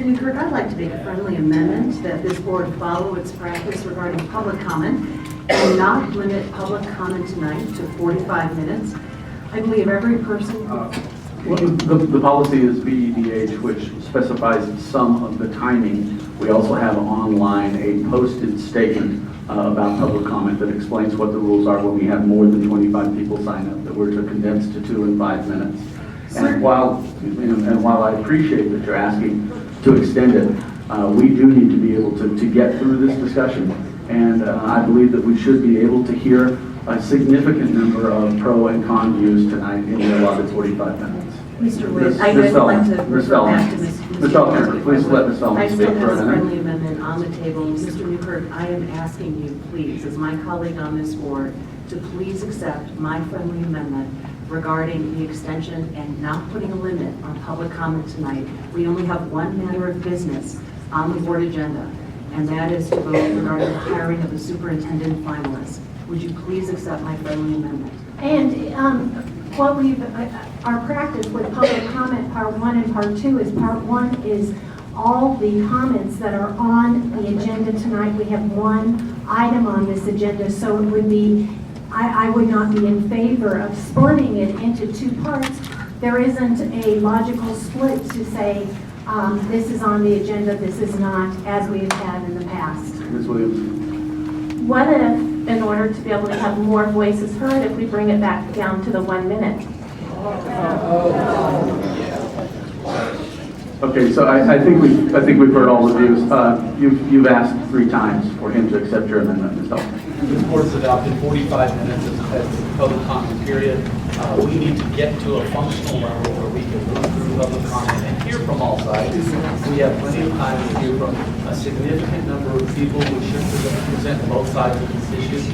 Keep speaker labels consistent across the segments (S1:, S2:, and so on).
S1: Mr. Newkirk, I'd like to make a friendly amendment that this board follow its practice regarding public comment and not limit public comment tonight to 45 minutes. I believe every person...
S2: Well, the policy is BEDH, which specifies some of the timing. We also have online a posted statement about public comment that explains what the rules are when we have more than 25 people sign up, that we're to condense to 2 and 5 minutes. And while I appreciate that you're asking to extend it, we do need to be able to get through this discussion. And I believe that we should be able to hear a significant number of pro and con views tonight in the allotted 45 minutes.
S1: Mr. Witt, I would like to refer back to Ms.
S2: Feldman. Please let Ms. Feldman speak for a minute.
S1: I still have a friendly amendment on the table. Mr. Newkirk, I am asking you, please, as my colleague on this board, to please accept my friendly amendment regarding the extension and not putting a limit on public comment tonight. We only have one matter of business on the board agenda, and that is to vote regarding the hiring of the superintendent finalist. Would you please accept my friendly amendment?
S3: And what our practice with public comment part 1 and part 2 is part 1 is all the comments that are on the agenda tonight. We have one item on this agenda, so it would be, I would not be in favor of splitting it into 2 parts. There isn't a logical split to say this is on the agenda, this is not, as we have had in the past.
S2: Ms. Williams.
S4: What if, in order to be able to have more voices heard, if we bring it back down to the 1 minute?
S2: Okay, so I think we've heard all the views. You've asked 3 times for him to accept your amendment, Ms. Feldman.
S5: This board has adopted 45 minutes as the public comment period. We need to get to a functional level where we can move through public comment and hear from all sides. We have plenty of time to hear from a significant number of people. We should present both sides of this issue.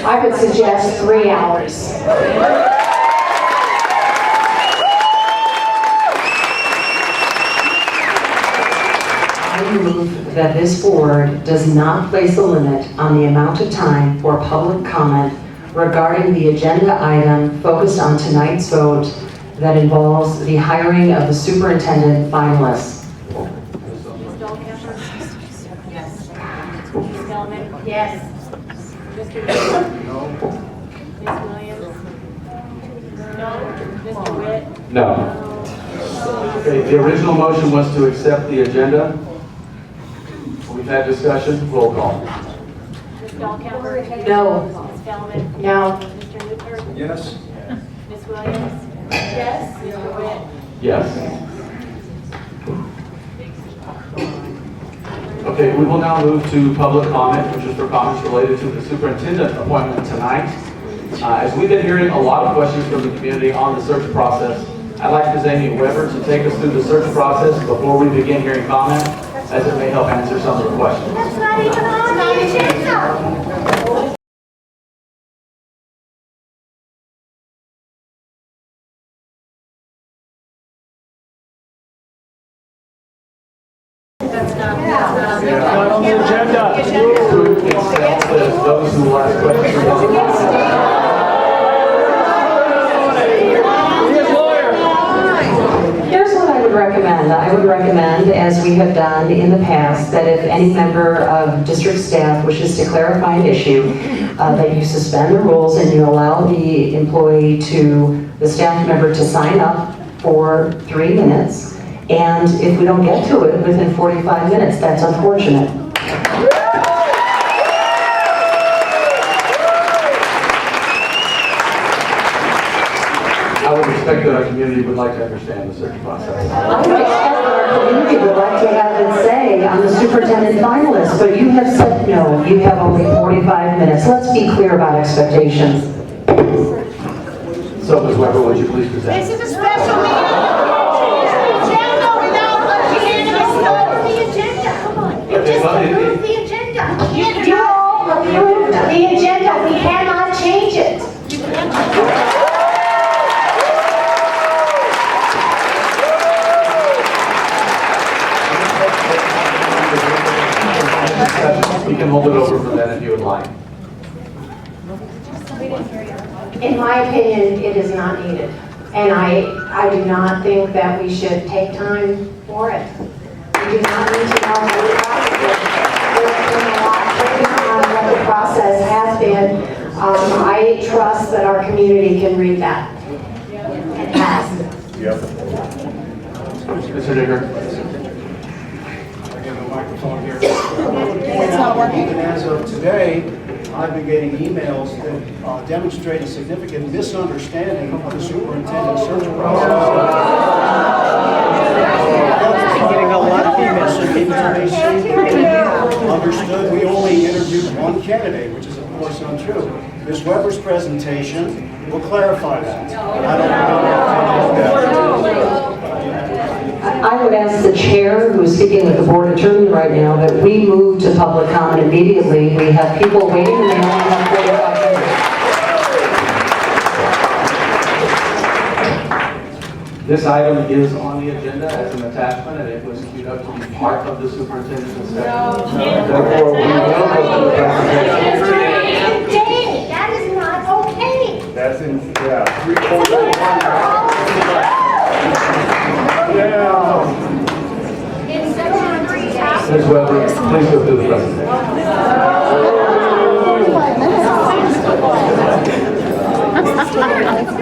S6: I would suggest 3 hours. I move that this board does not place a limit on the amount of time for public comment regarding the agenda item focused on tonight's vote that involves the hiring of the superintendent finalists.
S4: Yes. Ms. Feldman? Yes. Mr. Witt?
S5: No.
S4: Ms. Williams? No. Mr. Witt?
S2: No. Okay, the original motion was to accept the agenda. We've had discussion. Roll call.
S4: Ms. Dahlkemper?
S6: No.
S4: Ms. Feldman?
S6: No.
S4: Mr. Newkirk?
S5: Yes.
S4: Ms. Williams? Yes. Mr. Witt?
S2: Yes. Okay, we will now move to public comment, which is for comments related to the superintendent appointment tonight. As we've been hearing a lot of questions from the community on the search process, I'd like Ms. Amy Weber to take us through the search process before we begin hearing comment, as it may help answer some of the questions.
S3: That's not even on the agenda.
S2: Not on the agenda. Those who will ask questions on the
S6: Here's what I would recommend. I would recommend, as we have done in the past, that if any member of district staff wishes to clarify an issue, that you suspend the rules and you allow the employee the staff member to sign up for 3 minutes. And if we don't get to it within 45 minutes, that's unfortunate.
S2: I would expect that our community would like to understand the search process.
S6: I would expect that our community would like to have it say on the superintendent finalist, but you have said no, you have only 45 minutes. Let's be clear about expectations.
S2: So, Ms. Weber, would you please present?
S3: This is a special meeting. Agenda without unanimous vote of the agenda. Come on. You just approved the agenda. You all approved the agenda. We cannot change it.
S2: You can hold it over for that if you would like.
S6: In my opinion, it is not needed. And I do not think that we should take time for it.
S3: We do not need to know what the process is. There's been a lot written on what the process has been. I trust that our community can read that. And has.
S2: Mr. Digger?
S7: It's not working. And as of today, I've been getting emails that demonstrate a significant misunderstanding of the superintendent's search process. I'm getting a lot of emails. Understood, we only interviewed one candidate, which is of course untrue. Ms. Weber's presentation will clarify that. I don't know.
S6: I would ask the chair, who is speaking with the board attorney right now, that we move to public comment immediately. We have people waiting and they only have 45 minutes.
S2: This item is on the agenda as an attachment, and it was queued up to be part of the superintendent's discussion. Therefore, we will go to the presentation.
S3: Today, that is not okay.
S8: That's in, yeah, 3.1. Yeah.
S2: Ms. Weber, please go through the presentation.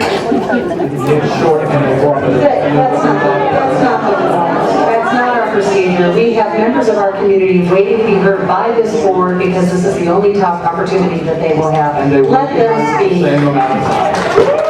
S2: It's short and informative.
S6: That's not our procedure. We have members of our community waiting to be heard by this board because this is the only top opportunity that they will have.
S2: And they will
S6: Let them
S2: be the
S6: speak.
S2: same amount of time.